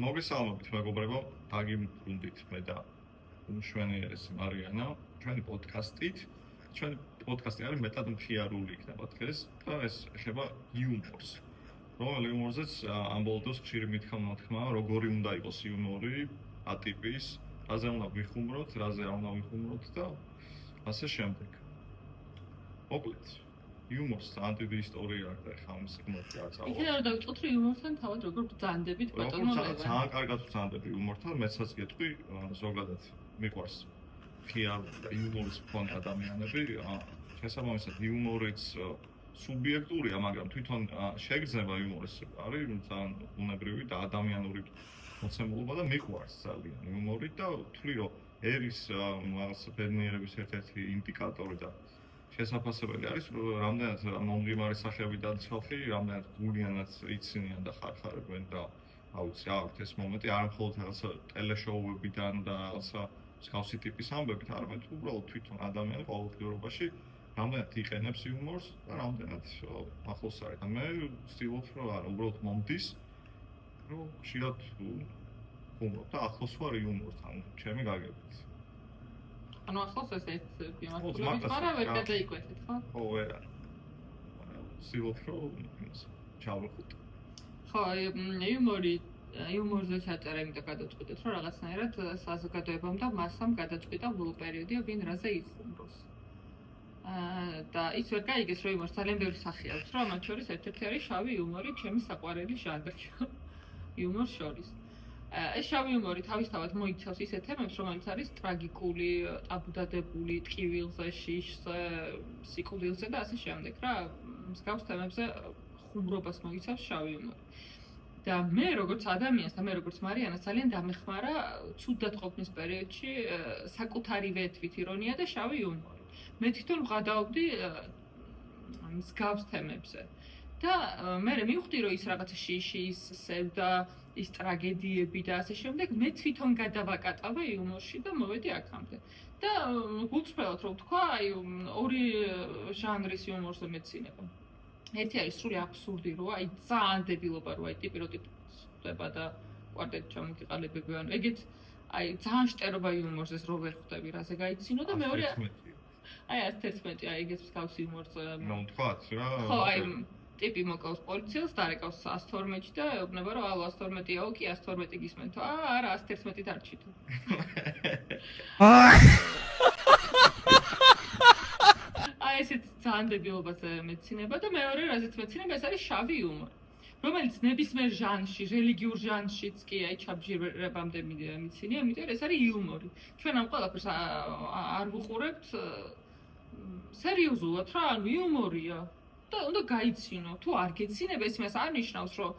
მოგესალმებით მეგობრებო, დაგიმბრუნდით მე და უმშვენიერესი მარიანა ჩვენი პოდკასტით. ჩვენი პოდკასტი არის მეტად მხიარული იქნება დღეს და ეს ეხება იუმორს. რომელ იუმორზეც ამბოლო დროს ხშირი მითქმა, როგორი უნდა იყოს იუმორი, ატიპის, რაზე უნდა ვიხუმროთ, რაზე არ უნდა ვიხუმროთ და ასე შემდეგ. მოკლედ, იუმორს ანტიდი ისტორია აქვს და ხა ამ სიგმოთი არ წავა. იქნებ რომ დავიწყოთ რომ იუმორთან თავად როგორ ბრძანდებით ბატონო ლევან. ძალიან კარგად ვბრძანდები იუმორთან, მეცაც გეტყვი, ზოგადად მიყვარს მხიარული და იუმორის მქონე ადამიანები. შესაბამისად, იუმორიც სუბიექტურია, მაგრამ თვითონ შეგრძნება იუმორის არის ძალიან უნებრივი და ადამიანური მოცემულობა და მიყვარს ძალიან იუმორი და ვთვლი რომ ერის რაღაც ბედნიერების ერთ-ერთი ინდიკატორი და შესაძლებელი არის რამდენად მომღიმარი სახეები დაცალხი, რამდენად გულიანად იცინიან და ხარხარებენ და აუცი აქვთ ეს მომენტი არ მხოლოდ რაღაცა ტელეშოუებიდან და რაღაცა მსგავსი ტიპის ამბებით, არამედ უბრალოდ თვითონ ადამიანი ყოველდღიურობაში რამდენად იყენებს იუმორს და რამდენად ახლოს არის. და მე ვცდილობ რომ არა, უბრალოდ მომდის, რომ ხშირად ვუმრობ და ახლოს ვარ იუმორთან, ჩემი გაგებით. ანუ ახლოს ეს ბიომატურით, მაგრამ ვერ გადაიკვეთეთ, ხო? ხო, ვერ არის. ვცდილობ რომ ჩავხუტ. ხო, იუმორზე ჩაწერა იმიტომ გადაწყვეტეთ, რომ რაღაცნაირად საზოგადოებამ და მასამ გადაწყვიტა ბოლო პერიოდი, ვინ რაზე იხუმროს. და ის ვერ გაიგეს, რომ იუმორს ძალიან ბევრი სახე აქვს, რომ მათ შორის ერთ-ერთი არის შავი იუმორი, ჩემი საყვარელი ჟანრი. იუმორს შორის. ეს შავი იუმორი თავისთავად მოიცავს ისეთ თემებს, რომელიც არის ტრაგიკული, ტაბუდადებული, ტკივილზე, შიშზე, სიკვდილზე და ასე შემდეგ, რა, მსგავს თემებზე ხუმრობას მოიცავს შავი იუმორი. და მე როგორც ადამიანს და მე როგორც მარიანას ძალიან დამეხმარა ცუდად ყოფნის პერიოდში საკუთარივე თვითირონია და შავი იუმორი. მე თვითონ ვღადაობდი მსგავს თემებზე. და მე მივხვდი რომ ის რაღაცა შიში, ის სევდა, ის ტრაგედიები და ასე შემდეგ, მე თვითონ გადავაკატავე იუმორში და მოვედი აქამდე. და გულწრფელად რომ ვთქვა, აი ორი ჟანრის იუმორზე მეცინება. ერთი არის სრული აბსურდი რო, აი ძალიან დებილობა რო, აი ტიპი რო ტიპდება და კვარტეტ ჩამოგიყალიბები, ანუ ეგეთ აი ძალიან შტერობა იუმორზეს რო ვერ ხვდები, რაზე გაიცინო და მეორე აი 111, აი ეგეთ მსგავს იუმორზე. ნუ თქვათ რა. ხო, აი ტიპი მოკავს პოლიციელს, დარეკავს 112-ში და ეუბნება რომ ალო 112-იაო, კი 112 გისმენთო. არა, 111-ით არ ჩითო. აი ესეთ ძალიან დებილობაზე მეცინება და მეორე რაზეც მეცინება ეს არის შავი იუმორი, რომელიც ნებისმიერ ჟანრში, რელიგიურ ჟანრშიც კი აი ჩაბჯირებამდე მიცინია, იმიტომ ეს არის იუმორი. ჩვენ ამ ყველაფერს არ ვუყურებთ სერიოზულად რა, ანუ იუმორია. და უნდა გაიცინო, თუ არ გეცინება ეს იმას არ ნიშნავს, რომ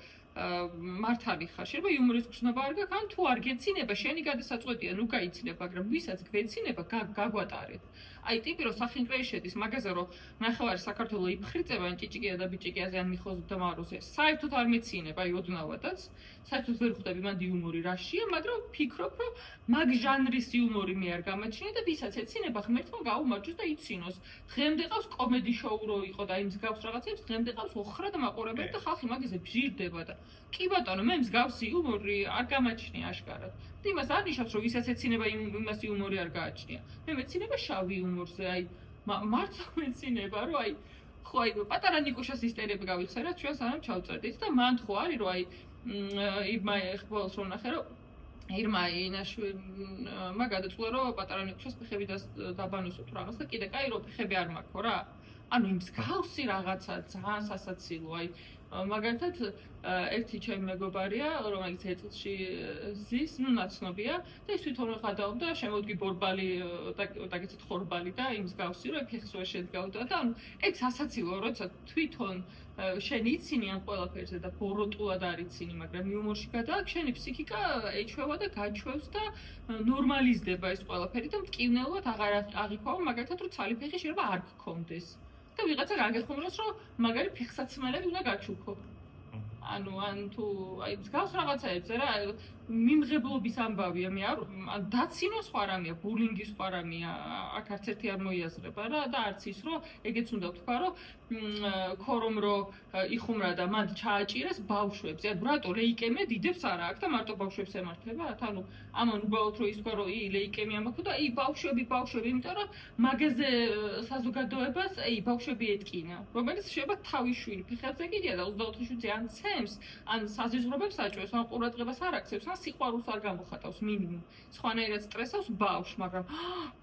მართალი ხარ, შეიძლება იუმორის გრძნობა არ გაქვს, ან თუ არ გეცინება, შენი გადასაწყვეტია, ნუ გაიცინებ, მაგრამ ვისაც გვეცინება, გაგვატარეთ. აი ტიპი რომ სახინკრეში შედის, მაგაზე რომ ნახევარი საქართველოს იფხრიწება, ან ჭიჭიკია და ბიჭიკიაზე ან მიხოზ და მაროზე. საერთოდ არ მეცინება, აი ოდნავადაც. საერთოდ ვერ ხვდები მანდ იუმორი რაშია, მაგრამ ვფიქრობ, რომ მაგ ჟანრის იუმორი მე არ გამაჩნია და ვისაც ეცინება, ღმერთმა გაუმარჯოს და იცინოს. დღემდე ყავს კომედი შოუ რო იყო და იმ მსგავს რაღაცებს, დღემდე ყავს ოხრად მაყურებელი და ხალხი მაგაზე ბჟირდება და კი ბატონო, მე მსგავსი იუმორი არ გამაჩნია აშკარად. და იმას არ ნიშნავს, რომ ვისაც ეცინება იმას იუმორი არ გააჩნია. მე მეცინება შავი იუმორზე, აი მართლა მეცინება, რომ აი ხო აი პატარა ნიკუშას ისტორიები გავიხსენოთ ჩვენ სანამ ჩავწერდით და მან ხო არის რომ აი ირმა ხბოლს რომ ნახე რომ ირმა ინაშვილმა გადაწყვეტა რომ პატარა ნიკუშას ფეხები დაბანოსო თუ რაღაც და კიდე კაი რომ ფეხები არ მაქვს რა. ანუ იმ მსგავსი რაღაცა ძალიან სასაცილო აი მაგალითად ერთი ჩემი მეგობარია რომელიც ეტლში ზის, ნუ ნაცნობია და ის თვითონ ხადაობდა შემოვიდგი ბორბალი და გიცით ხორბალი და იმ მსგავსი რომ ფეხს ვერ შედგავდა და ანუ ეგ სასაცილო როცა თვითონ შენ იცინი ამ ყველაფერზე და ბოროტულად არ იცინი, მაგრამ იუმორში გადააქვს შენი ფსიქიკა ეჩვევა და გაჩვევს და ნორმალიზდება ეს ყველაფერი და მტკივნეულად აღარ აღიქვაო მაგალითად რომ ცალი ფეხი შეიძლება არ გქონდეს. და ვიღაცა გაგეხმაროს რომ მაგარი ფეხსაცმელები უნდა გაჩუქო. ანუ ან თუ აი მსგავს რაღაცაებზე რა მიმღებლობის ამბავია, მე არ დაცინო სხვა რამეა, ბულინგი სხვა რამეა, აქ არც ერთი არ მოიაზრება რა და არც ის რომ ეგეც უნდა ვთქვა რომ ქორომ რო იხუმრა და მან ჩააჭირეს ბავშვებს. რატო ლეიკემია დიდებს არა აქვს და მარტო ბავშვებს ემართებათ? ანუ ამან უბრალოდ რო ის თქვა რომ ლეიკემია მაქვს და ბავშვები, იმიტომ რომ მაგაზე საზოგადოებას ბავშვები ეტკინა, რომელიც შეიძლება თავის შვილი ფეხებზე კიდია და 24 შვილი ან ცემს, ან საზიზღვრებებს აჭვევს, ან ყურადღებას არ აქცევს, ან სიყვარულს არ გამოხატავს მინიმუმ. სხვანაირად სტრესავს ბავშვს, მაგრამ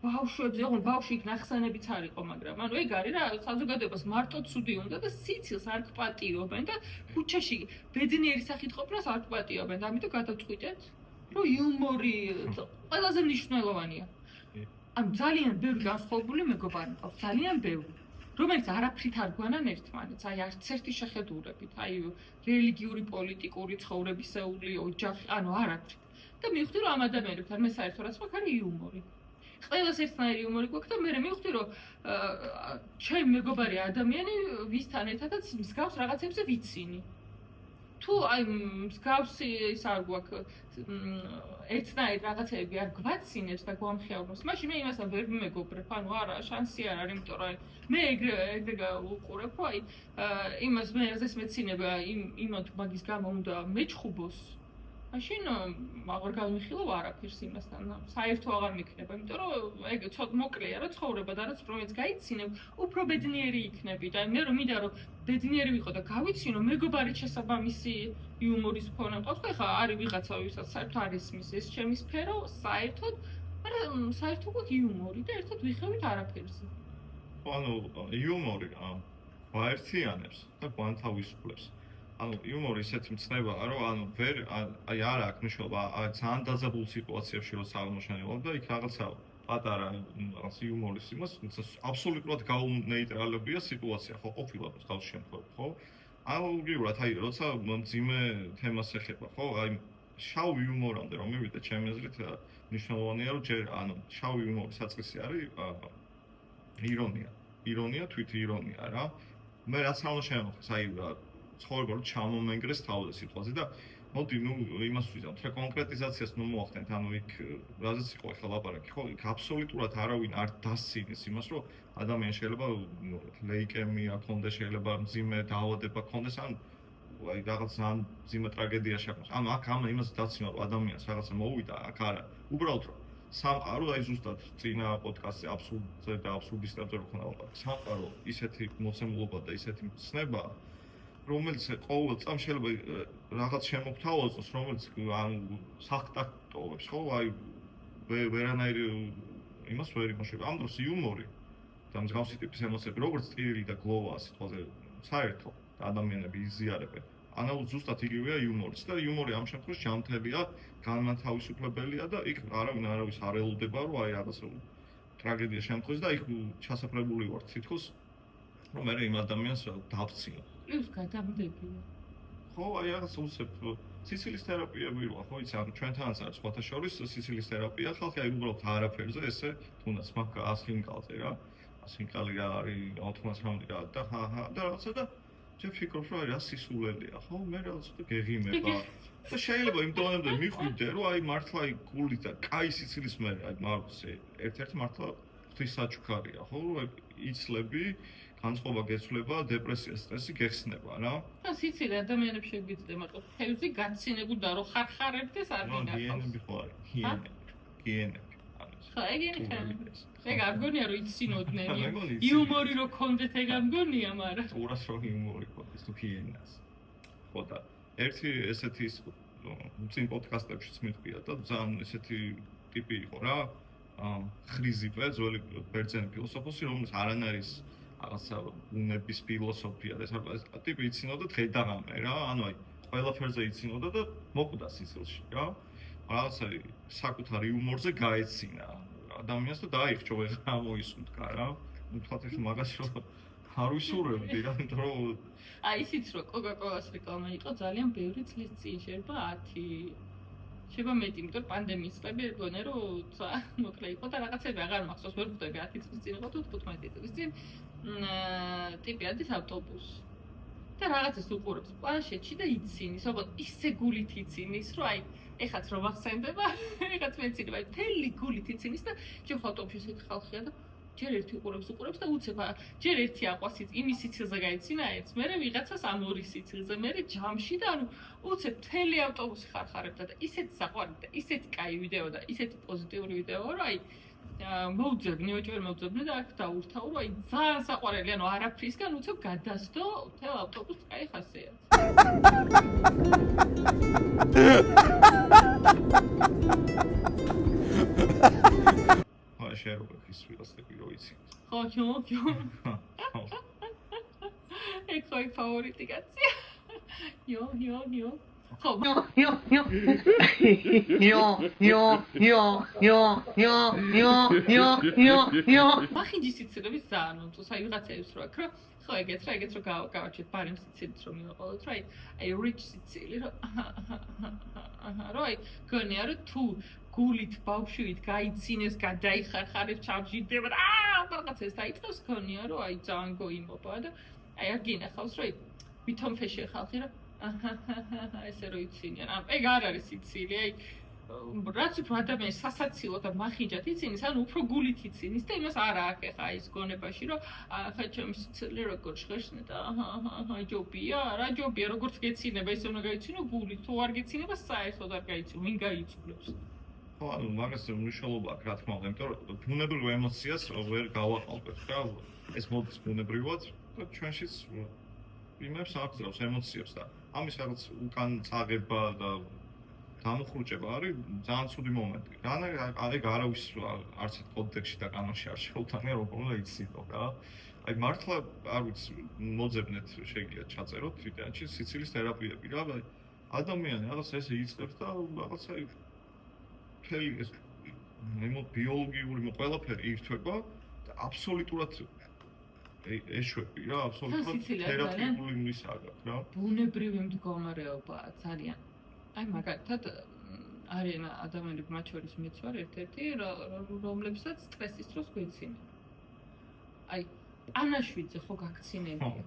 ბავშვებზე, ოღონდ ბავშვი იქ ნახსენებიც არ იყო, მაგრამ ანუ ეგ არის რა, საზოგადოებას მარტო ცუდი უნდა და სიცილს არ გპატიობენ და ქუჩაში ბედნიერი სახით ყოფნას არ გპატიობენ და ამიტომ გადავწყვიტეთ, რომ იუმორი ყველაზე მნიშვნელოვანია. ანუ ძალიან ბევრი განსხვავებული მეგობარი მყავს, ძალიან ბევრი. რომელიც არაფრით არ გვანან ერთმანეთს, არც ერთი შეხედულებით, რელიგიური, პოლიტიკური, ცხოვრებისეული, ოჯახი, ანუ არაფრით. და მივხვდი რომ ამ ადამიანებთან მე საერთო რაც მაქვს არის იუმორი. ყველას ერთნაირი იუმორი გვაქვს და მე მივხვდი რომ ჩემი მეგობარი ადამიანი ვისთან ერთადაც მსგავს რაღაცებზე ვიცინი. თუ მსგავსი ის არ გვაქვს ერთნაირი რაღაცები არ გვაცინებს და გვამხეოვნებს, მაშინ მე იმასთან ვერ ვიმეგობრებ, ანუ არა, შანსი არ არის, იმიტომ რომ მე ეგრე უყურებ, რომ იმას მე აზეს მეცინება იმათ მაგის გამო უნდა მეჩხუბოს. მაშინ აღარ გავიმიხილავ არაფერს იმასთან, საერთო აღარ მიქნება, იმიტომ რომ ეგ ცოტა მოკლეა რა ცხოვრება და რაც რომელიც გაიცინებ, უფრო ბედნიერი იქნები და მე რომ მინდა რომ ბედნიერი ვიყო და გავიცინო, მეგობარიც შესაბამისი იუმორის მქონე მყავს და ეხლა არის ვიღაცა ვისაც საერთოდ არ ისმის ეს ჩემი სფერო, საერთოდ, მაგრამ საერთოდ გვაქვს იუმორი და ერთად ვიხევით არაფერზე. ანუ იუმორი გვაერთიანებს და გვანთავისუფლებს. ანუ იუმორი ისეთი მცნებაა, რომ ანუ ვერ არ აქვს მნიშვნელობა, ძალიან დაძაბულ სიტუაციებში როცა აღმოჩენილობ და იქ რაღაცა პატარა რაღაც იუმორის იმას, აბსოლუტურად გაუნეიტრალებია სიტუაცია, ხო, ყოფილა თავის შემთხვევაში, ხო? ანალოგიურად, როცა მძიმე თემას ეხება, ხო? შავ იუმორამდე რომ მივიდე, ჩემი აზრით მნიშვნელოვანია, რომ ჯერ ანუ შავ იუმორის საწყისი არის ირონია, თვითირონია რა. მე რაც ამოშენახეს, ცხოვრება რომ ჩამომენგრეს თავზე სიტყვაზე და მოდი იმას ვიზამთ, რა კონკრეტიზაციას მოახდენთ, ანუ იქ რაზეც იყო ახლა ლაპარაკი, ხო? იქ აბსოლუტურად არავინ არ დასცინეს იმას, რომ ადამიანი შეიძლება ლეიკემია ქონდეს, შეიძლება მძიმე დაავადება ქონდეს, ან რაღაც ძალიან მძიმე ტრაგედია შექმნას. ანუ აქ იმას დაცინო, რომ ადამიანს რაღაცა მოუვიდა, აქ არა. უბრალოდ რომ სამყარო, ზუსტად წინა პოდკასტზე აბსურდზე და აბსურდისტებზე რო ხნა ლაპარაკი. სამყარო ისეთი მოცემულობა და ისეთი ცნება რომელიც ყოველ წამს შეიძლება რაღაც შემოგთავაზოს, რომელიც სახტაკტოვებს, ხო? ვერანაირი იმას ვერ იმუშავება. ამ დროს იუმორი და მსგავსი ტიპის ემოციები, როგორც ტირილი და გლოვაა სიტყვაზე, საერთო და ადამიანები იზიარებენ. ანალოგ ზუსტად იგივეა იუმორიც და იუმორი ამ შემთხვევაში ჯანმრთელია, განმათავისუფლებელია და იქ არავის არ ელოდება, რომ რაღაცა ტრაგედია შემთხვევაში და იქ ჩასაფრებული ვარ თითქოს, რომ მე იმ ადამიანს დავცინო. პლუს გადამდებია. ხო, რაღაც უსებ სიცილის თერაპიები როა, ხო, იცი, ჩვენთანაც არის სხვათა შორის სიცილის თერაპია, ხალხი უბრალოდ არაფერზე ესე, თუნდაც მაგ ასხინკალზე რა. ასხინკალი რა არის 99 რა და და რაღაცა და შე ფიქრობ, რომ რა სისულელია, ხო? მე რაღაც და გეღიმება. და შეიძლება იმ დონემდე მიხვიდე, რომ მართლა გული და კაი სიცილის მე მაგზე ერთ-ერთი მართლა ღვთისაჩუქარია, ხო? რომ იცლები განწყობა გეცვლება, დეპრესია, სტრესი გეხსნება რა. სიცილე ადამიანებს შეგვიძლია, მაგრამ თევზი გაცინებულ და რო ხარხარებდეს არ მინახავს. გიენები ხო არის, გიენები. ხო, ეგენი ხარ. ეგ არ გონია რომ იცინოდნენ. იუმორი რო კონდეთ ეგ არ გონია, მაგრამ ურას რო იუმორი კონდეს თუ გიენას. ხო და ერთი ესეთი წინ პოდკასტებშიც მithქვია და ძალიან ესეთი ტიპი იყო რა. ხრიზიპე, ძველი ბერძენი ფილოსოფოსი, რომელიც არანაირის რაღაცა უნების ფილოსოფია და ეს ტიპი იცინოდა დღე-დაღამე რა, ანუ ყველაფერზე იცინოდა და მოკვდა სიცილში რა. რაღაცა საკუთარ იუმორზე გაეცინა ადამიანს და დაიხჭო ვეღარ ამოისუნთქა რა. თქვათ ეს მაგას რომ არ ვისურვებდი რა, იმიტომ რომ ისიც რომ კოკა-კოლას რეკლამა იყო ძალიან ბევრი წლის წინ, შეიძლება 10 შეიძლება მეტი, იმიტომ რომ პანდემიის წლები გონე რომ მოკლე იყო და რაღაცები აღარ მახსოვს, ვერ ვხვდები 10 წლის წინ იყო თუ 15 წლის წინ. ტიპი ადის ავტობუსში და რაღაცას უყურებს პლანშეტში და იცინის, ოღონდ ისე გულით იცინის, რომ ეხაც რომ ახსენდება, ეხაც მეცინება, მთელი გულით ცინის და ჯერ ავტობუსში იქ ხალხია და ჯერ ერთი უყურებს და უცებ ჯერ ერთი აყვას იმის სიცილზე გაიცინა ერთს, მერე ვიღაცას ამ ორი სიცილზე, მერე ჯამში და ანუ უცებ მთელი ავტობუსი ხარხარებდა და ისეთი საყვარელი და ისეთი კაი ვიდეო და ისეთი პოზიტიური ვიდეო, რომ აი მოუძებნი, ოჭვერ მოუძებნი და აქ დაურთავ, რომ აი ძალიან საყვარელი, ანუ არაფრისგან უცებ გადასდო მთელ ავტობუსს კაი ხასიათი. შეერობა ის ვიღაცები რო იცი. ხო, ეკოი ფავორიტი კაცია. იო. ხო, მახინჯი სიცილების ძალიან მომწონს, აი ვიღაცებს რო აქ, რომ ხო ეგეც რო გავაჩეთ ბარემ სიცილით რომ მივაყოლოთ, რომ აი rich სიცილი, რომ აი გონია რომ თუ გულით ბავშვით გაიცინეს, გადაიხარხარებს, ჩამჯირდება და რაღაცას დაიწყებს, გონია რომ აი ძალიან გოიმობა და აი არ გინახავს რომ ვითომ ფეში ხალხი რომ ესე რო იცინიან. ეგ არ არის სიცილი, აი რაც უფრო ადამიანს სასაცილო და მახინჯად იცინის, ანუ უფრო გულით იცინის და იმას არ აქვს ხა ის გონებაში, რომ ხა ჩემი სიცილი როგორ ჟღერს და ჯობია, რა ჯობია, როგორც გეცინება, ისე უნდა გაიცინო გულით, თუ არ გეცინება, საერთოდ არ გაიცინო, ვინ გაიცნობს. ხო, ანუ მაგას მნიშვნელობა აქვს, რა თქმა უნდა, იმიტომ რომ ბუნებრივ ემოციას ვერ გავაყალბებთ, რა. ეს მოდის ბუნებრივად და ჩვენშიც იმებს აღწევს ემოციებს და ამის რაღაც უკან წაღება და დამხრუჭება არის ძალიან ცუდი მომენტი. ეგ არავის არც ერთ კოდექსში და კანონში არ შეუტანია, როგორ უნდა იციდო, რა. აი მართლა არ ვიცი, მოძებნეთ შეგიძლიათ ჩაწეროთ ინტერნეტში სიცილის თერაპიები, რა. ადამიანი რაღაც ესე იწყებს და რაღაცა მთელი ეს ბიოლოგიური ყველაფერი ირთვება და აბსოლუტურად ეშვები რა, აბსოლუტურად თერაპიული მისაა რა. ბუნებრივი მდგომარეობაა ძალიან. აი მაგალითად არიან ადამიანები, მათ შორის მეც ვარ ერთ-ერთი, რომლებსაც სტრესის დროს გვეცინება. აი პანაშვიძე ხო გაქცინებია.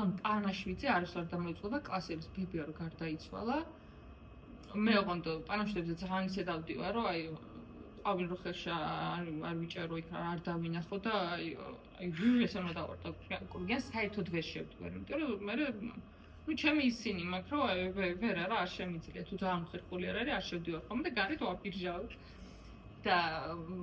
ან პანაშვიძე არის არ დამოიწყება კლასელის ბიბია რო გარდაიცვალა. მე ოღონდ პანაშვიძეზე ძალიან ისე დავდივარ, რომ აი ყავი რო ხელში არ ვიჭერო იქ არ დავინახო და აი ვიურეს უნდა დავარდა კურგიან საერთოდ ვერ შევდივარ, იმიტომ რომ მე ნუ ჩემი ისინი მაქვს რომ ვერ არა არ შემიძლია თუ ძალიან ხერხული არ არის არ შევდივარ ხოლმე და გარეთ ვაპირჟავ და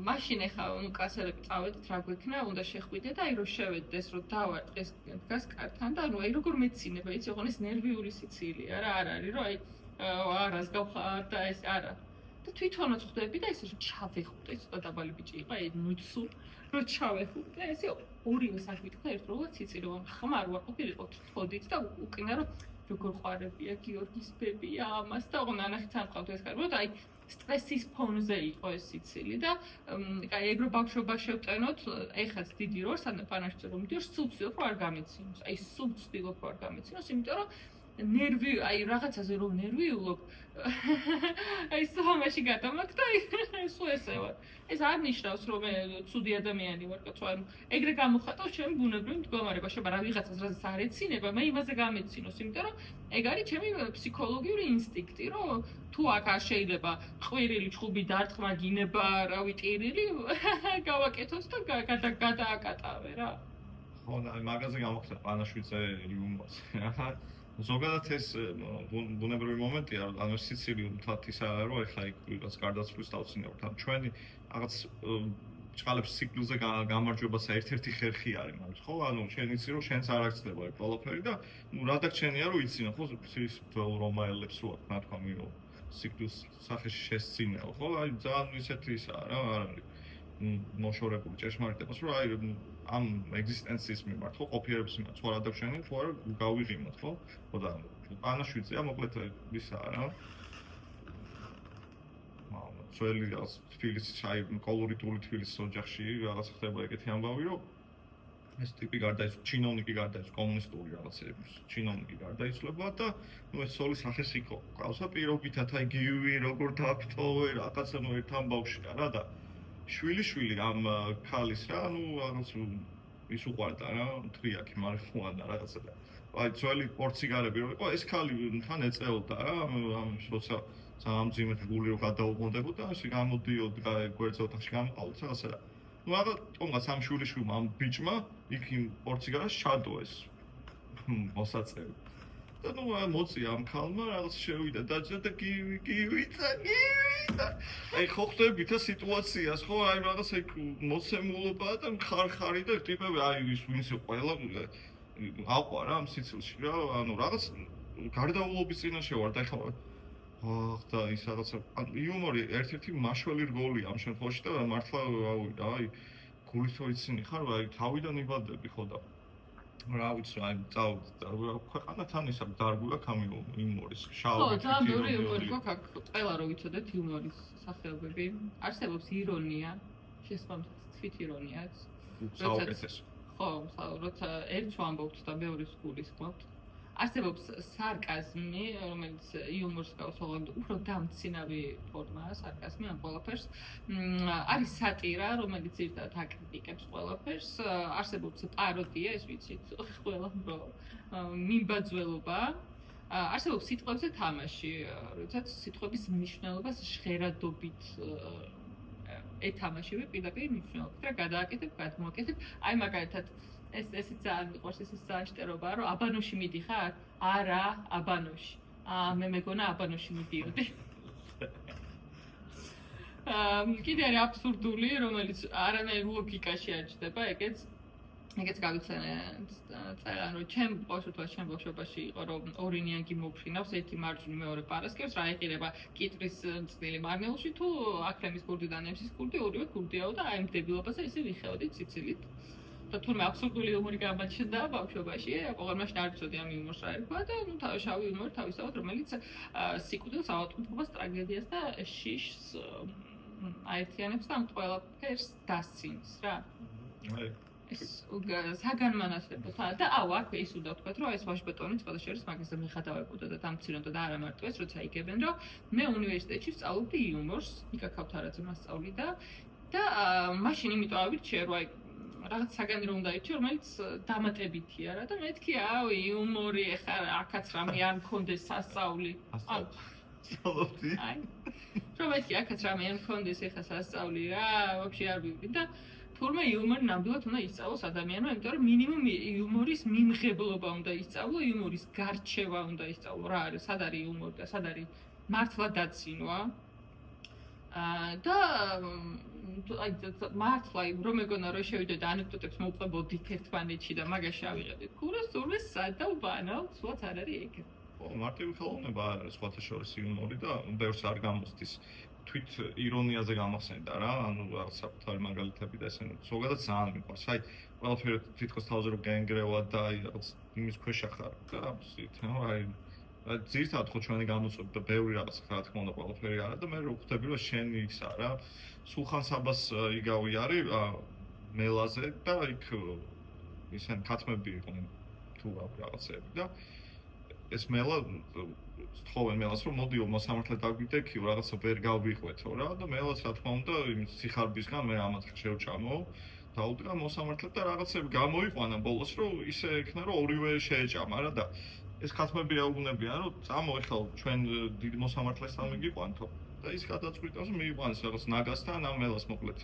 მაშინ ეხა კლასელები წავედით რა გვექნა უნდა შეხვიდე და აი რომ შევედეს რომ დავარტყეს დგას კართან და ანუ აი როგორ მეცინება იცი ოღონდ ეს ნერვიული სიცილია რა არ არის რომ აი არას გავხარ და ეს არა და თვითონაც ხვდები და ესე ჩავეხუტე ცოტა დაბალი ბიჭი იყო აი ნუცუ რომ ჩავეხუტე ესე ორივე საქმე ერთდროულად სიცილი რომ ხმარ ვარ ყოფილიყო თოდით და უკინა რომ როგორ ყვარებია გიორგის ბებია ამას და ოღონდ ანახით ამყავთ ეს კარგად აი სტრესის ფონზე იყო ეს სიცილი და აი ეგრო ბავშვობა შევტენოთ ეხაც დიდი როლს ან პანაშვიძე რომ მიდიოს სულ ვცდილობ რომ არ გამეცინოს აი სულ ვცდილობ რომ არ გამეცინოს იმიტომ რომ ნერვი აი რაღაცაზე რომ ნერვიულობ აი სამაში გადამაკ და სულ ესე ვარ ეს არ ნიშნავს რომ მე ცუდი ადამიანი ვარ კაცო ანუ ეგრე გამოხატავს ჩემი ბუნებრივი მდგომარეობა შეიძლება რა ვიღაცას რაზეც არ ეცინება მე იმაზე გამეცინოს იმიტომ რომ ეგ არის ჩემი ფსიქოლოგიური ინსტინქტი რომ თუ აქ არ შეიძლება ყვირილი ჩხუბი დარტყმა გინება რავი ტირილი გავაკეთოთ და გადააკატავე რა ხო და მაგაზე გამოხდა პანაშვიძე იუმორს ზოგადად ეს ბუნებრივი მომენტია, ანუ სიცილი თათ ის არა რომ ეხლა იქ ვიღაც გარდაცვლის დავცინებთ. ან ჩვენი რაღაც ჭყალებს ციკლზე გამარჯვებას ერთ-ერთი ხერხი არის მაგას, ხო? ანუ შენ იცი რომ შენც არ აღწდება ეგ ყველაფერი და ნუ რა დაგჩენია რომ იცინო, ხო? ის რომაელებს რო აქვს, რა თქმა უნდა, ციკლს სახეში შესწინეო, ხო? აი ძალიან ისეთი ისაა რა, არ არის მოშორებული ჭეშმარიტებას, რომ აი ამ ეგზისტენციის მიმართ ხო ყოფიერების მიმართ სხვა რა დაგშენია თუ არა გავიღიმოთ ხო ხო და პანაშვიძეა მოკლედ ისაა რა ძველი რაღაც თბილისის აი კოლორიტული თბილისის ოჯახში რაღაც ხდება ეგეთი ამბავი რომ ეს ტიპი გარდაიცვალა ჩინოვნიკი გარდაიცვალა კომუნისტური რაღაცების ჩინოვნიკი გარდაიცვალა და ნუ ეს სოლის სახეს იყო ყავსა პირობითად აი გივი როგორ დაფტოვე რაღაცა ნუ ერთ ამბავშია რა და შვილი ამ ქალის რა, ანუ რაღაც ის უყვარდა რა, თრიაკი, მარიხუანა რაღაცა და აი ძველი პორციგარები რო იყო ეს ხალი თან ეწეოდა რა ამ როცა სამძიმეთ გული რო გადაუყონდებოდა ასე გამოდიოდა გვერდზე ოთახში გამყავდა რაღაცა ну aga თონგა სამშვილიშვილმა ამ ბიჭმა იქ იმ პორციგარას ჩადოეს მოსაწევი და ну მოწია ამ ხალმა რაღაც შევიდა დაჭდა და გივიცა აი ხო ხდებით ა სიტუაციას ხო აი რაღაც ეგ მოცემულობა და ხარ-ხარი და ტიპები აი ის ვინც ყველა აყვა რა ამ სიცილში რა ანუ რაღაც გარდაულობის წინაშე ვარ და ეხლა და ის რაღაცა იუმორი ერთ-ერთი მაშველი რგოლია ამ შემთხვევაში და მართლა აი გულით ვიცინი ხარ აი თავიდან იბადები ხო და რა ვიცი აი ქვეყანა თან ისა დარგულა კამილო იუმორის შაური ხო ძალიან ბევრი იუმორი გვაქვს აქ ყველა რო ვიცოდეთ იუმორის სახეობები არსებობს ირონია შესაბამისად თვით ირონიაც საუკეთესო ხო როცა ერთს ვამბობთ და მეორეს გულის გვაქვს არსებობს სარკაზმი, რომელიც იუმორს გავსოლავთ, უფრო დამცინავი ფორმაა სარკაზმი ამ ყველაფერს. არის სატირა, რომელიც ერთად აკრიტიკებს ყველაფერს. არსებობს პაროდია, ეს ვიცით, ყველა რო მიმბაძველობა. არსებობს სიტყვებზე თამაში, როდესაც სიტყვების მნიშვნელობას ჟღერადობით ეთამაშები პირდაპირ მნიშვნელობით რა გადააკეთებ, გადმოაკეთებ. აი მაგალითად ეს ძალიან მიყვარს ეს ძალიან შტერობაა რომ აბანოში მიდიხარ? არა, აბანოში. მე მეგონა აბანოში მიდიოდი. კიდე არის აბსურდული, რომელიც არანაირ ლოგიკაში არ ჩდება, ეგეც გავიხსენეთ წერან რომ ჩემ ბავშვობაში იყო რომ ორი ნიანგი მოფრინავს, ერთი მარჯვნივ მეორე პარასკევს, რა ეყირება კიტრის წნილი მარნეულში თუ აქრემის გურდიდან ემსის გურდი, ორივე გურდიაო და აი ამ დებილობაზე ისე ვიხევდი ციცილით. და თურმე აბსურდული იუმორი გამაჩნდა ბავშვობაში, ყოველმაშინ არ ვიცოდი ამ იუმორს რა ერქვა და ნუ შავი იუმორი თავისთავად, რომელიც სიკვდილს, ავადმყოფობას, ტრაგედიას და შიშს აერთიანებს და ამ ყველაფერს დასცინს რა. ეს საგანმანათლებოთა და აქვე ის უნდა ვთქვათ, რომ ეს ვაშბეტონი ყველა შეერს მაგაზე მეხატავებოდა და დამცინოდა და არა მარტო ეს, როცა იგებენ, რომ მე უნივერსიტეტში ვსწავლობდი იუმორს, ნიკა ქავთარაძე მასწავლიდა და მაშინ იმიტომ ავირჩიე, რომ აი რაღაც საგანი რომ უნდა ირჩიო, რომელიც დამატებითია რა და მეთქი იუმორი ეხა აქაც რამე არ მქონდეს სასწაული. სწავლობდი. აი. რომ მეთქი აქაც რამე არ მქონდეს ეხა სასწაული რა, ვაფშე არ ვიყდი და თურმე იუმორი ნამდვილად უნდა ისწავლოს ადამიანმა, იმიტომ რომ მინიმუმ იუმორის მიმღებლობა უნდა ისწავლო, იუმორის გარჩევა უნდა ისწავლო, რა არის, სად არის იუმორი და სად არის მართლა დაცინვა. და აი მართლა რომ მეგონა რომ შევიდე და ანეკდოტებს მოვყვებოდით ერთმანეთში და მაგაში ავიღებდით ქურას თურმე სად და ვბანავთ, სულაც არ არის ეგ. მარტივი ხელოვნება არის სხვათა შორის იუმორი და ბევრს არ გამოსდის თვით ირონიაზე გამახსენდა რა, ანუ რაღაც საკუთარი მაგალითები და ესე ზოგადად ძალიან მიყვარს. აი ყველაფერი თითქოს თავზე რო გენგრევა და აი რაღაც იმის ქვეშ ახარ და აი ძირითადად ხო ჩვენი გამოწვევები და ბევრი რაღაც რა თქმა უნდა ყველაფერი არა და მე რო ხვდები რომ შენი ისა რა სულხან საბას იგავი არის მელაზე და იქ ისენ ქათმები იყვნენ თუ რაღაცები და ეს მელა თხოვენ მელას რომ მოდიო მოსამართლე დაგვიდექიო რაღაცა ვერ გავიყვეთო რა და მელაც რა თქმა უნდა იმ სიხარბისგან მე ამათ შევჭამო დაუდგა მოსამართლე და რაღაცები გამოიყვანა ბოლოს რომ ისე იქნა რომ ორივე შეეჭამა რა და ეს ქათმები აუგუნებიან რომ წამო ეხლა ჩვენ დიდ მოსამართლესთან მიგიყვანთო და ის გადაწყვიტავს მიიყვანს რაღაც ნაგასთან ამ მელას მოკლედ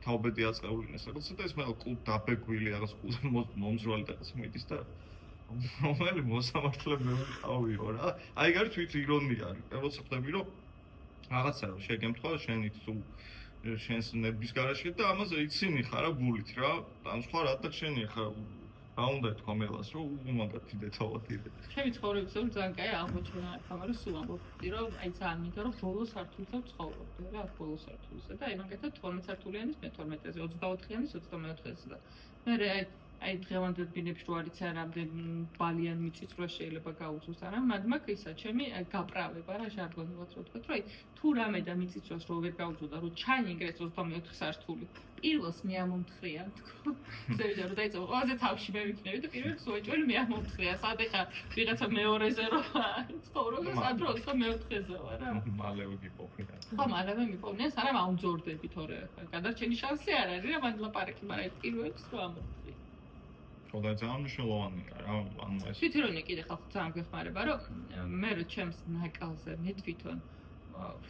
თავბედი აწეულინეს რაღაცა და ეს მელა კულტ დაბეგვილი რაღაც კულტ მომძრალი და რაღაც მიდის და რომელი მოსამართლე ავიო რა აი გარი თვით ირონია არის როცა ხვდები რომ რაღაცა რომ შეგემთხვა შენი თუ შენს ნების garaში და ამაზე იცინი ხარ რა გულით რა ან სხვა რა და შენი ხა რა უნდა თქვა მელას რომ უმაგათი დეთავადიდე ჩემი ცხოვრების ძალიან კაი აღმოჩენა აქვს მაგრამ სულ ამბობდი რომ აი ძალიან მინდა რომ ბოლო სართულზე ვცხოვრობდი რა ბოლო სართულზე და აი მაგათაც 12 სართულიანის მე-12-ზე 24-იანის 24-ზე და მე აი დღევანდელ ბინებში რო არის რამდენ ბალიან მიწიწვრა შეიძლება გაუწოს არა მაგ ისა ჩემი გაправება რა ჟარგონულად რო ვთქვათ რომ აი თუ რამე და მიწიწვრას რო ვერ გაუწო და რო ჩაინგრეს 24 სართული პირველს მე ამომთხრია თქო ზევიდა რომ დაიწყო ყველაზე თავში მე ვიქნები და პირველს უეჭველი მე ამომთხრია სად ეხა ვიღაცა მეორეზე რო ცხოვრობ სად რო ხა მეოთხეზე ვარ რა მალევე გიპოვნა ხო მალევე მიპოვნეს არა მაუმძორდები თორე გადარჩენის შანსი არ არის რა მანდ ლაპარაკი მაგრამ პირველს რო ამომთხრია ხო და ძალიან მნიშვნელოვანია რა, ანუ ეს თვითონი კიდე ხალხი ძალიან გვეხმარება, რომ მე რო ჩემს ნაკალზე მე თვითონ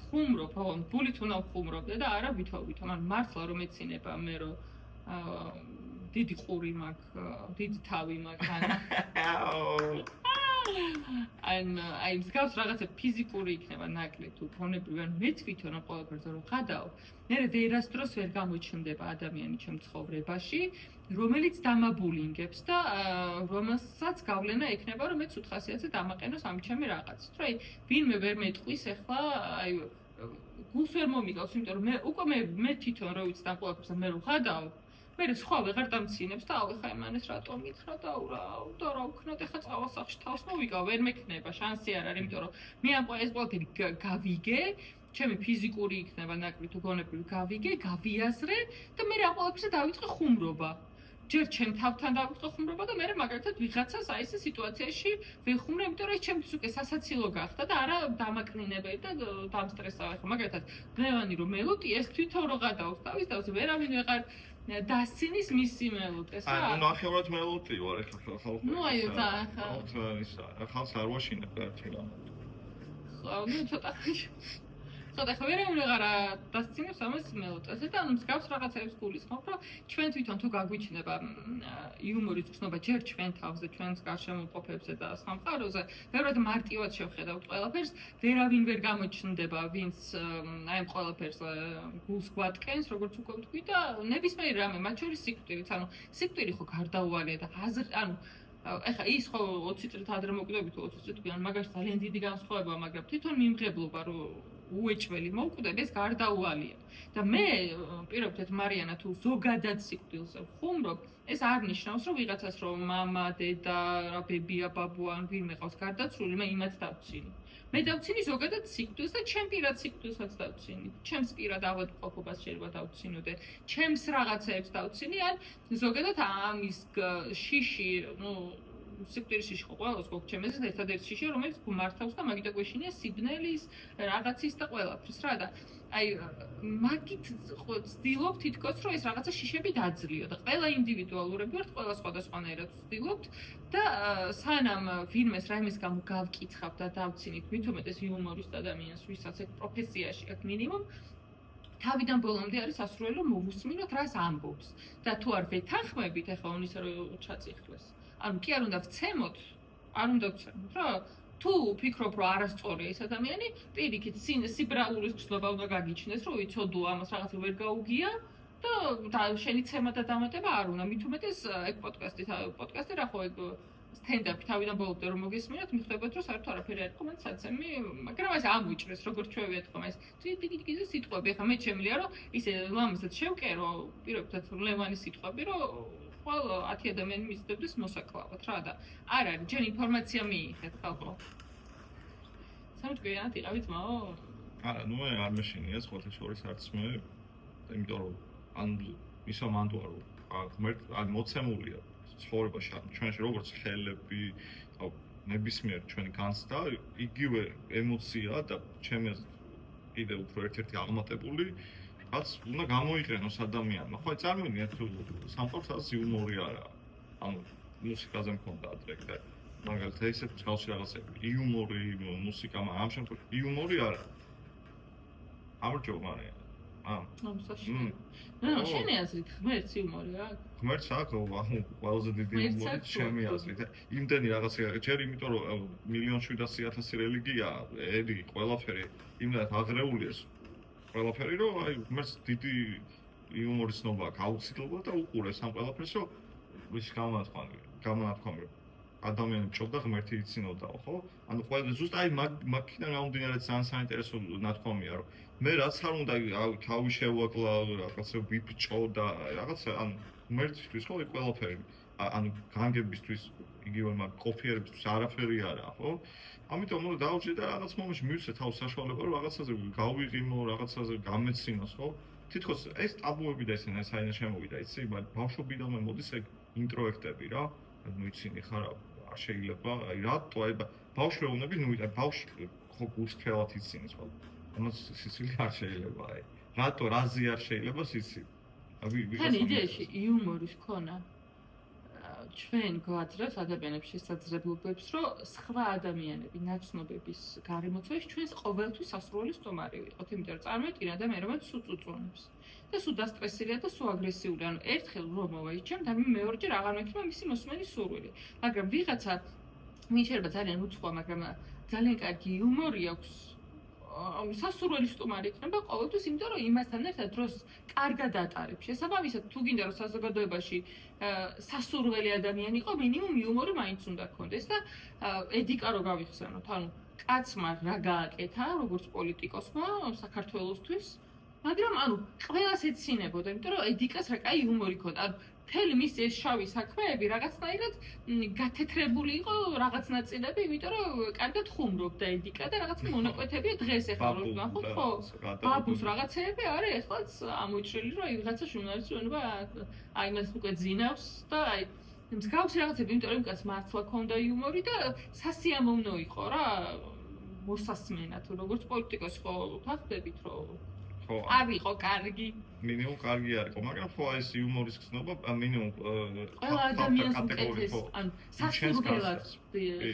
ხუმრობ, ოღონდ გულით უნდა ვხუმრობდე და არა ვითოვითო, ან მართლა რომ ეცინება მე რო დიდი ყური მაქვს, დიდი თავი მაქვს, აი მსგავს რაღაცა ფიზიკური იქნება ნაკლი თუ ფონებრივი, ან მე თვითონ ყველაფერზე რომ ხადაო, მე ვერასდროს ვერ გამოჩნდება ადამიანი ჩემ ცხოვრებაში, რომელიც დამაბულინგებს და რომელსაც გავლენა ექნება, რომ მეც უთხასიათზე დამაყენოს ამ ჩემი რაღაცით. რომ აი ვინმე ვერ მეტყვის ახლა, აი გულს ვერ მომიგავს, იმიტომ რომ მე თვითონ რო ვიცი და ყველაფერს მე რო ხადაო, მე სხვა ვეღარ დამცინებს და ავი ხა იმანეს რატომ მითხრა და და რა ვქნათ ახლა წავასახში თავს მოვიკავ, ვერ მექნება, შანსი არ არის, იმიტომ რომ მე ამ ეს ყველაფერი გავიგე, ჩემი ფიზიკური იქნება ნაკლი თუ გონებრივი გავიგე, გავიაზრე და მე რა ყველაფერზე დავიწყე ხუმრობა. ჯერ ჩემ თავთან დავიწყე ხუმრობა და მე მაგალითად ვიღაცას აი ეს სიტუაციაში ვეხუმრე, იმიტომ რომ ჩემთვის უკვე სასაცილო გახდა და არა დამაკნინებელი და დამსტრესავ. ახლა მაგალითად დღევანი რომ მელოტი ეს თვითონ რო გადავს თავის თავს, ვერავინ ვეღარ დასცინის მისი მელოტეს რა. ანუ ნახევრად მელოტი ვარ ახლა ხალხო. ნუ აი და ხალხს არ ვაშინებ ერთი რამ. ხო, ნუ ცოტა ხოდა ხო ვერავინ ვეღარ დასცინებს ამას მელოტაზე და ანუ მსგავს რაღაცებს გულისხმობ, რომ ჩვენ თვითონ თუ გაგვიჩნდება იუმორის გრძნობა ჯერ ჩვენ თავზე, ჩვენს გარშემო მყოფებზე და სამყაროზე, ბევრად მარტივად შევხედავთ ყველაფერს, ვერავინ ვერ გამოჩნდება, ვინც აი ამ ყველაფერს გულს გვატკენს, როგორც უკვე ვთქვი და ნებისმიერ რამე, მათ შორის სიკვდილიც, ანუ სიკვდილი ხო გარდაუვალია და ანუ ეხა ის ხო 20 წლით ადრე მოკვდები თუ 20 წლით გვიან, მაგაში ძალიან დიდი განსხვავებაა, მაგრამ თვითონ მიმღებლობა რომ უეჭველი მოვკვდები, ეს გარდაუვალია. და მე პირობითად მარიანა თუ ზოგადად სიკვდილზე ვხუმრობ, ეს არ ნიშნავს, რომ ვიღაცას რომ მამა, დედა, რა ბებია, ბაბუა ან ვინმე ყავს გარდაცვლილი, მე იმათ დავცინი. მე დავცინი ზოგადად სიკვდილს და ჩემ პირად სიკვდილსაც დავცინი. ჩემს პირად ავადმყოფობას შეიძლება დავცინოდე, ჩემს რაღაცეებს დავცინი, ან ზოგადად ამის შიში, ნუ სიკვდილის შიში ხო ყველას გვაქვს ჩემზე ერთადერთი შიშია, რომელიც გმართავს და მაგით აგვეშინია სიბნელის, რაღაცის და ყველაფრის რა და აი მაგით ვცდილობ თითქოს რომ ეს რაღაცა შიშები დაძლიო და ყველა ინდივიდუალურები ვართ, ყველა სხვადასხვანაირად ვცდილობთ და სანამ ვინმეს რაიმეს გამო გავკითხავ და დავცინით, მით უმეტეს იუმორისტ ადამიანს, ვისაც ეგ პროფესიაში აქვს მინიმუმ თავიდან ბოლომდე არის სასურველი რომ მოვუსმინოთ რას ამბობს და თუ არ ვეთანხმებით ახლა ონისა რომ ჩაწიხლეს ანუ კი არ უნდა ვცემოთ, არ უნდა ვცემოთ რა. თუ ვფიქრობ, რომ არასწორია ეს ადამიანი, პირიქით სიბრალურის გრძნობა უნდა გაგიჩნდეს, რომ იცოდო ამას რაღაცა ვერ გაუგია და შენი ცემა და დამატება არ უნდა. მით უმეტეს ეგ პოდკასტი რა ხო ეგ სტენდაპი თავიდან ბოლომდე რომ მოგესმინათ, მიხვდებათ, რომ საერთოდ არაფერი არ იყო მან საცემი, მაგრამ ეს ამოიჭრეს, როგორც ჩვენ ვეთქვა ეს. დიდი სიტყვები, ახლა მე შემიძლია რომ ისე ლამაზად შევკერო, პირობითად ლევანი სიტყვები, რომ ყველა 10 ადამიანი მისდევდეს მოსაკლავად რა და არ არის ჯერ ინფორმაცია მიიღეთ ხალხო. სამწუხაროდ იყავით მაო? არა, ნუ არ მეშინია სხვათა შორის არც მე, იმიტომ რომ ან ისო მანდუარო, ღმერთ ან მოცემულია ცხოვრებაში ჩვენში როგორც ხელები, ნებისმიერ ჩვენი განცდა, იგივე ემოცია და ჩემი კიდე უფრო ერთ-ერთი აღმატებული რაც უნდა გამოიყენოს ადამიანმა. ხო, წარმოვიდგინეთ თუ სამყაროსაც იუმორი არა. ანუ მუსიკაზე მქონდა ტრეკ და მაგალითად ესეთ მსგავსი რაღაცები. იუმორი, მუსიკა, ამ შემთხვევაში იუმორი არა. ამრჩევ მარია. ნუ შენი აზრით ღმერთს იუმორი აქვს? ღმერთს აქვს, ანუ ყველაზე დიდი იუმორი ჩემი აზრით. იმდენი რაღაცა ჯერ იმიტომ რომ 1,700,000 რელიგია, ერი, ყველაფერი იმდენად აღრეულია ყველაფერი რომ აი ღმერთს დიდი იუმორის ცნობა აქვს აუცილებლად და უყურეს ამ ყველაფერს რომ ვის გამონათქვამი რომ ადამიანი მჭობდა ღმერთი იცინოდაო ხო? ანუ ყველა ზუსტ აი მაგიდან გამომდინარე ძალიან საინტერესო ნათქვამია რომ მე რაც არ უნდა თავი შევაკლა რაღაცა ვიბჭო და რაღაცა ანუ ღმერთისთვის ხო ეს ყველაფერი ანუ განგებისთვის იგივე მაგ კოფიერებისთვის არაფერი არა ხო? ამიტომ უნდა დავჭი და რაღაც მომენტში მივცე თავს საშუალება რომ რაღაცაზე გავიღიმო, რაღაცაზე გამეცინოს, ხო? თითქოს ეს ტაბუები და ესენა საიდან შემოვიდა, იცი, მაგრამ ბავშვობიდანვე მოდის ეგ ინტროექტები რა. ნუ იცინი ხარ, არ შეიძლება, აი რატო აი ბავშვებოვნები, ნუ აი ბავშვი ხო გულსქელად ცინის ხო? ამას სიცილი არ შეიძლება აი. რატო რაზი არ შეიძლება სიცილი? თან იდეაში იუმორის ქონა ჩვენ გვაძლევს ადამიანებს შესაძლებლობებს, რომ სხვა ადამიანები ნაცნობების გარემოცვაში ჩვენს ყოველთვის სასურველი სტუმარი ვიყოთ, იმიტომ რომ წარმოიდგინე ადამიანი, რომელიც სულ წუწუნებს და სულ დასტრესილია და სულ აგრესიული, ანუ ერთხელ რომ მოვაიჩემ და მეორეჯერ აღარ მექნება მისი მოსმენი სურვილი. მაგრამ ვიღაცა ვინ შეიძლება ძალიან უცხოა, მაგრამ ძალიან კარგი იუმორი აქვს, სასურველი სტუმარი იქნება ყოველთვის, იმიტომ რომ იმასთან ერთად დროს კარგად ატარებს. შესაბამისად, თუ გინდა რომ საზოგადოებაში სასურველი ადამიანი იყო, მინიმუმ იუმორი მაინც უნდა გქონდეს და ედიკა რო გავიხსენოთ, ანუ კაცმა რა გააკეთა, როგორც პოლიტიკოსმა საქართველოსთვის, მაგრამ ანუ ყველას ეცინებოდა, იმიტომ რომ ედიკას რა კაი იუმორი ქონდა. ანუ მთელი მის ეს შავი საქმეები რაღაცნაირად გათეთრებული იყო რაღაც ნაწილები, იმიტომ რომ კარგად ხუმრობდა ედიკა და რაღაც მონაკვეთებია დღეს ახლა რო ნახოთ, ხო? ბაბუს რაღაცეები არის ახლაც ამოჭრილი, რომ ვიღაცა ჟურნალისტი უნდა აი მას უკვე ძინავს და აი მსგავსი რაღაცები, იმიტომ რომ კაც მართლა ქონდა იუმორი და სასიამოვნო იყო რა მოსასმენად, როგორც პოლიტიკოსი ხო ვახდებით, რომ არ იყო კარგი. მინიმუმ კარგი არ იყო, მაგრამ ხო ეს იუმორის ხსნობა მინიმუმ ყველა ადამიანს უკეთეს, ანუ სასურველად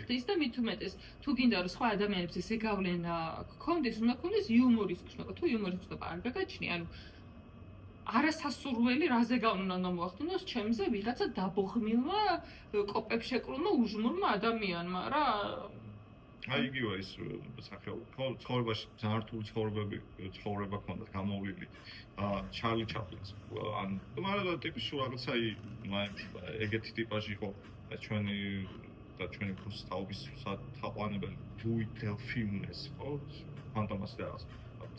ხდის და მით უმეტეს, თუ გინდა რომ სხვა ადამიანებს ესე გავლენა გქონდეს, უნდა გქონდეს იუმორის ხსნობა. თუ იუმორის ხსნობა არ გაგაჩნია, ანუ არასასურველი რაზე გავლენა უნდა მოახდინოს ჩემზე ვიღაცა დაბოხმილმა კოპებს შეკრულმა უჟმურმა ადამიანმა რა. აი იგივე ის სახეობა, ხო, ცხოვრებაში ძალიან რთული ცხოვრება ქონდა გამოვლილი. ჩარლი ჩაპლინს, ან მაგრამ ტიპის რაღაცა ეგეთი ტიპაჟი იყო ჩვენი ქუსტაობის თაყვანებელი ლუი დელფინეს, ხო, ფანტომას და რაღაც.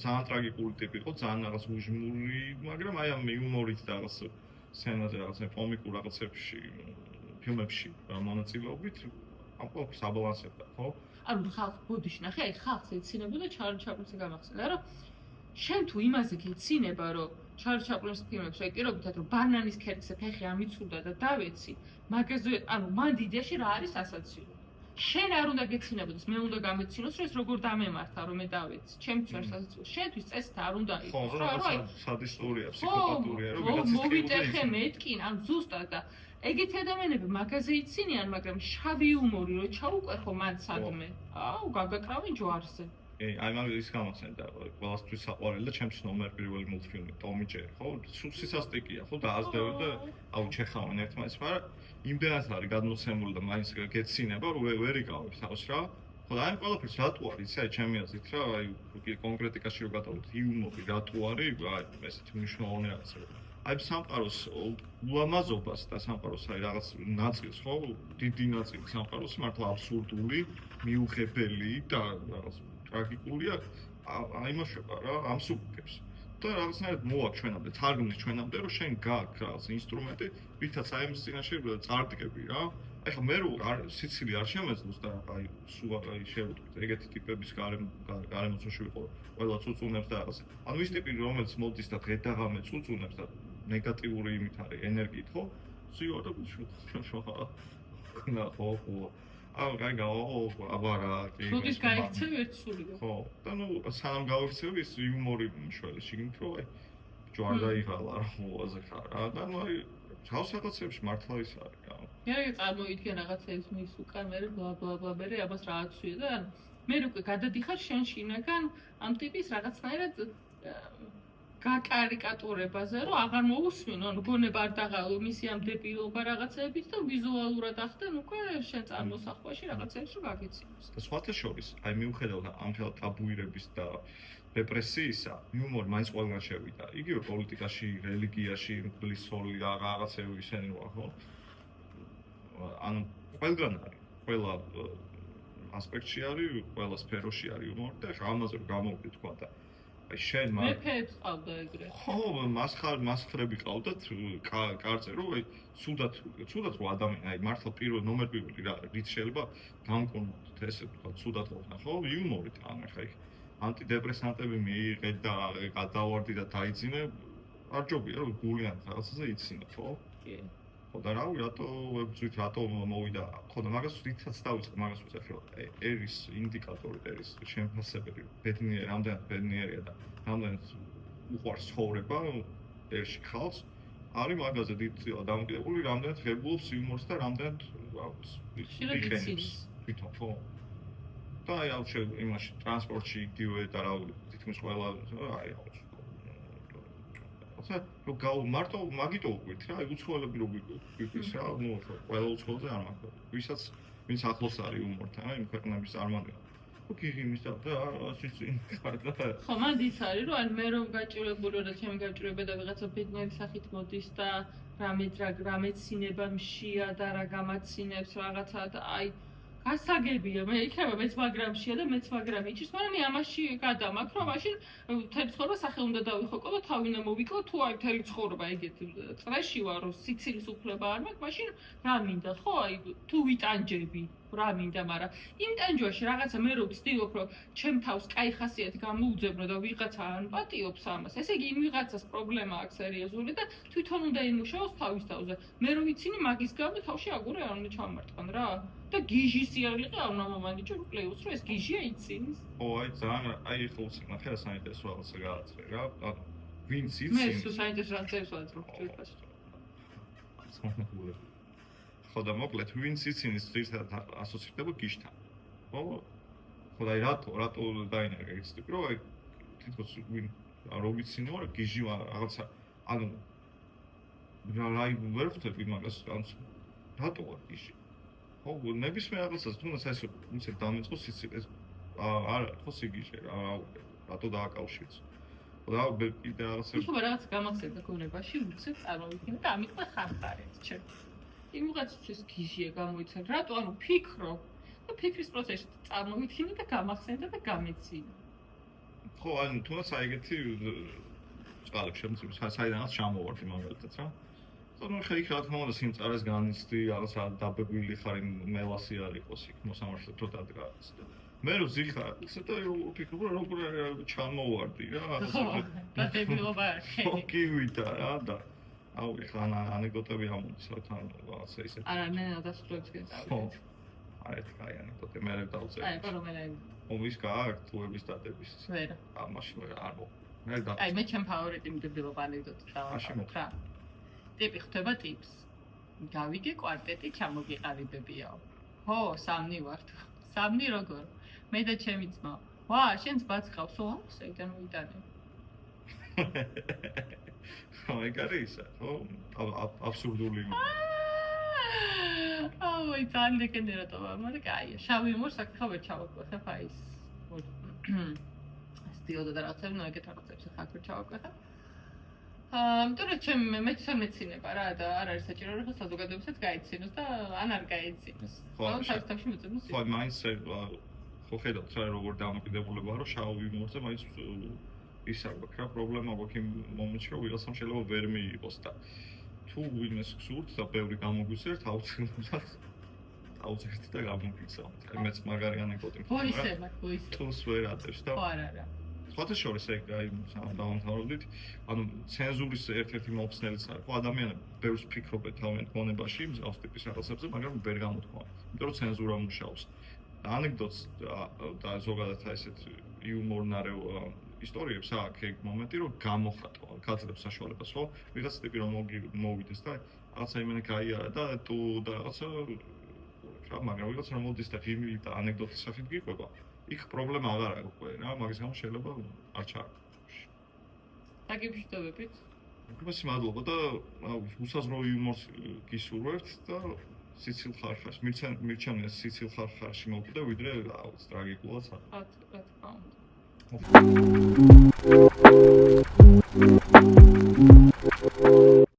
ძალიან ტრაგიკული ტიპი იყო, ძალიან რაღაც უჟმური, მაგრამ აი ამ იუმორით და რაღაც სცენაზე რაღაც კომიკურ რაღაცებში, ფილმებში მონაწილეობით ამ ყველაფერს აბალანსებდა, ხო? ანუ ხალხ ბოდიში ნახე, აი ხალხს ეცინებოდა ჩარლი ჩაპლინსი გამახსენდა, რომ შენ თუ იმაზე გეცინება, რომ ჩარლი ჩაპლინის ფილმებს ვეკირობითად, რომ ბანანის ქერქზე ფეხი ამიცურდა და დავეცი, მაგაზე, ანუ მან დიდიაში რა არის ასაცილო. შენ არ უნდა გეცინებოდეს, მე უნდა გამეცინოს, რომ ეს როგორ დამემართა, რომ მე დავეცი. ჩემთვის არის ასაცილო. შენთვის წესით არ უნდა იყოს, რა, რომ სადისტურია, ფსიქოპათურია, რომ ვიღაცის მოვიტეხე მეთკინ, ანუ ზუსტად და ეგეთი ადამიანები მაგაზე იცინიან, მაგრამ შავი იუმორი რო ჩაუყვეხო მან სადმე. აუ, გაგაკრავენ ჯვარზე. აი მაგ ის გამახსენდა ყველასთვის საყვარელი და ჩემთვის ნომერ პირველი მულტფილმი ტომი ჯერი, ხო? სისასტიკია, ხო? დააზრდები და აუ ჩეხავენ ერთმანეთს, მაგრამ იმდენად არის გადმოცემული და მაინც გეცინება, რომ ვერ იკავებ თავს რა. ხო, აი ამ ყველაფერს რატო არის, ისე ჩემი აზრით რა, აი კონკრეტიკაში რო გადავიდეთ, იუმორი რატო არის, აი ესეთი მნიშვნელოვანი რაღაცა. აი სამყაროს ულამაზობას და სამყაროს აი რაღაც ნაწილს, ხო? დიდი ნაწილი სამყაროს მართლა აბსურდული, მიუღებელი და რაღაც ტრაგიკულია აიმაშება რა ამ სუბjekts. და რაღაცნაირად მოაქვს ჩვენამდე, თარგმნის ჩვენამდე, რომ შენ გააქვს რაღაც ინსტრუმენტი, ვითაც აი ამ წინაშე წარდგები რა. აი ხა მე რო სიცილი არ შემეძლოს და აი სულ აი შევიტყვით ეგეთი ტიპების გარემოცვაში ვიყო, ყველა წუწუნებს და რაღაცა. ანუ ის ტიპი რომელიც მოდის და დღე და ღამე წუწუნებს და ნეგატიური იმით არის ენერგიით, ხო? სიო და შოხა. და ხო. აუ გაიგაო, აბარა, კი. ხუდის გაიქცევი ერთ სულია. ხო, და ნუ სანამ გავიქცევი ის იუმორი მშველის შიგნით რომ აი ჯვარ დაიღალა რა მოაზე ხარ რა და ნუ აი ხავს რაღაცებში მართლა ის არის რა. მე წარმოიდგენ რაღაცებს მის უკან მე ბლა მე აბას რაღაც ვია და მე უკვე გადადიხარ შენ შინაგან ამ ტიპის რაღაცნაირად გაკარიკატურებაზე, რომ აღარ მოусმინო, ანუ გონება არ დაღალო მისი ამ დებილობა რაღაცეებით და ვიზუალურად ახდენ უკვე შენ წარმოსახვაში რაღაცებს რომ გაგეცინოს. და სხვათა შორის, აი მიუხედავად ამ თელ ტაბუირების და რეპრესიისა, იუმორი მაინც ყველგან შევიდა. იგივე პოლიტიკაში, რელიგიაში, მგლისოლი რაღაცეები ისინი ვარ, ხო? ანუ ყველგან არის, ყველა ასპექტში არის, ყველა სფეროში არის იუმორი და ამაზე რომ გამოვიდეთ თქვა და აი შენ მეფეებს ყავდა ეგრე. ხო, მასხრები ყავდათ კარზე, რომ აი ცუდად რო ადამიანი, აი მართლა ნომერ პირველი რა, რით შეიძლება გამკონოთ ესე თქვა, ცუდად ყოფნა, ხო? იუმორით, ან ახლა იქ ანტიდეპრესანტები მიიღე და გადავარდი და დაიძინე, არ ჯობია რომ გულიან რაღაცაზე იცინო, ხო? კი. ხო და რავი, რატო ვებძვით, რატო მოვიდა, ხო და მაგას რითაც დავიწყე, მაგას ვიძახე, ერის ინდიკატორი, ერის შემფასებელი, ბედნიერი, რამდენად ბედნიერია და რამდენად უყვარს ცხოვრება ერში ხალხს, არის მაგაზე დიდწილად დამოკიდებული, რამდენად ღებულობს იუმორს და რამდენად ხშირად იცინის. თვითონ ხო. და აი აუჩე იმაში ტრანსპორტში იგივე და რა თითქმის ყველა აი აუჩე. მარტო მაგიტო უყვით რა, აი უცხოელები რო გვიყვის რა, ნუ ყველა უცხოელზე არ მაქვს. ვინც ახლოს არის იუმორთან, აი იმ ქვეყნების წარმომადგენელი. გიგიმის და ასიცინ ხარდა. ხო, მანდ ის არის, რომ ან მე რომ გაჭირებული ვარ და ჩემი გაჭირება და ვიღაცა ბედნიერი სახით მოდის და რამეცინება მშია და რა გამაცინებს რაღაცა და აი გასაგებია, მე იქნება მეც მაგრამშია და მეც მაგრამი იჭირს, მაგრამ მე ამაში გადამაქ, რომ მაშინ მთელი ცხოვრება სახე უნდა დავიხოკო და თავი უნდა მოვიკლო, თუ აი მთელი ცხოვრება ეგეთ წრეში ვარ, რომ სიცილის უფლება არ მაქვს, მაშინ რა მინდა, ხო, აი თუ ვიტანჯები, რა მინდა, მაგრამ იმ ტანჯვაში რაღაცა მე რო ვცდილობ, რომ ჩემ თავს კაი ხასიათი გამოუძებნო და ვიღაცა არ პატიობს ამას, ესე იგი იმ ვიღაცას პრობლემა აქვს სერიოზული და თვითონ უნდა იმუშაოს თავის თავზე. მე რო ვიცინი მაგის გამო თავში აგურე არ უნდა ჩამარტყან რა. და გიჟი სიარლიყე არ უნდა მომანიჭო კლეუს, რომ ეს გიჟია იცინის. ო, აი ძალიან, აი ხო უცნახე რა საინტერესო რაღაცა გააცრე რა. ანუ ვინც მე იცინის. სულ საინტერესო რაღაცებს ვაძრო ჩვენს. ხო და მოკლედ ვინც იცინის ძირითადად ასოცირდება გიჟთან. ხო? ხო და აი რატო დაინერგა ის ტიპი, რომ აი თითქოს ვინ რო ვიცინო, გიჟი რაღაცა ანუ რა ვერ ხვდები მაგას, ანუ რატო ვარ გიჟი? ხო, ნებისმიერ რაღაცას თუნდაც ესე ისე დამეწყო სიცილეს არ ხო სიგიჟე რატო დააკავშირებს. ხო და კიდე რაღაცა ხო, რაღაც გამახსენდა გონებაში, უცებ წარმოვიდგინე და ამით ხარხარეთ ჩემ. იმ ვიღაცის გიჟია გამოიცან, რატო ანუ ფიქრო და ფიქრის პროცესში წარმოვიდგინე და გამახსენდა და გამეცინა. ხო, ანუ თუნდაც აი ეგეთი წყალებს შემოწმებს, საიდანაც ჩამოვარდი მაგალითად რა. ну ხა იქ რა თქმა უნდა სიმწარეს განიცდი რაღაცა დაბებილი ხარ იმ მელასი არ იყოს იქ მოსამართლე თუ დადგაც და მე რო ზიხარ ისე და ვფიქრობ რომ როგორ ჩამოვარდი რა და დებილობა კი ვიდა რა და აუ ხა ანეკდოტები ამოდის რა თან რაღაცა ისე არა მე დასრულებს გეწავით აი ეს კაი ანეკდოტი მე რა დავწერე აი რომელი ომის გააქვს თუების დადების ვერა ამაში არ მო მე და აი მე ჩემ ფავორიტი მდებილობა ანეკდოტი დავაყავ რა ტიპი ხდება ტიპს. გავიგე კვარტეტი ჩამოგიყალიბებიაო. ხო, სამნი ვართ. სამნი როგორ? მე და ჩემი ძმა. ვა, შენს ბაც ყავს, ო, საიდან მოიტანე. ხო, ეგ არის ისა, ხო? აბსურდული. აუ, ძალიან დეკენერატოა, მაგრამ კაია. შავი იმორს აქ ვერ ჩავაკვეხებ აი ეს. სტილო და რაღაცები, ნუ ეგეთ რაღაცებს ახლა ვერ ჩავაკვეხებ. იმიტომ რომ მე სამეცინება რა და არ არის საჭირო რომ საზოგადოებასაც გაიცინოს და ან არ გაიცინოს. ხო, თავში მოწმოს. ხო, მაინც ხო ხედავთ რა როგორ დამოკიდებულება რომ შავ იმორზე მაინც ის არ გვაქვს რა პრობლემა გვაქვს იმ მომენტში რომ ვიღაცამ შეიძლება ვერ მიიღოს და თუ ვინმეს გსურთ და ბევრი გამოგვისერთ აუცილებლად აუცილებლად და გამოგიცავთ. მეც მაგარი ანეკდოტი ხო ისე მაქვს. თულს ვერ ატევს და ხო არა. სხვათა შორის ეგ აი დავამთავრებდით, ანუ ცენზურის ერთ-ერთი მომხსნელიც არის. ხო ადამიანები ბევრს ფიქრობენ თავიანთ გონებაში მსგავს ტიპის რაღაცებზე, მაგრამ ვერ გამოთქვამენ. იმიტომ რომ ცენზურა მუშაობს. და ანეკდოტს და ზოგადად ესეთ იუმორნარეულ ისტორიებს აქვს ეგ მომენტი, რომ გამოხატო, გაძლევს საშუალებას, ხო? ვიღაც ტიპი რომ მოვიდეს და რაღაცა იმენი გაიარა და თუ და რაღაცა რა, მაგრამ ვიღაც რომ მოდის და ფილმი და ანეკდოტის სახით გიყვება. იქ პრობლემა აღარ აქვს უკვე რა, მაგის გამო შეიძლება არ ჩააგდოს. დაგიფშტობებით. უბრალოდ მადლობა და უსაზრო იუმორს გისურვებთ და სიცილ ხარხარში, მირჩენია სიცილ ხარხარში მოვიდე ვიდრე ტრაგიკულად. რა თქმა უნდა.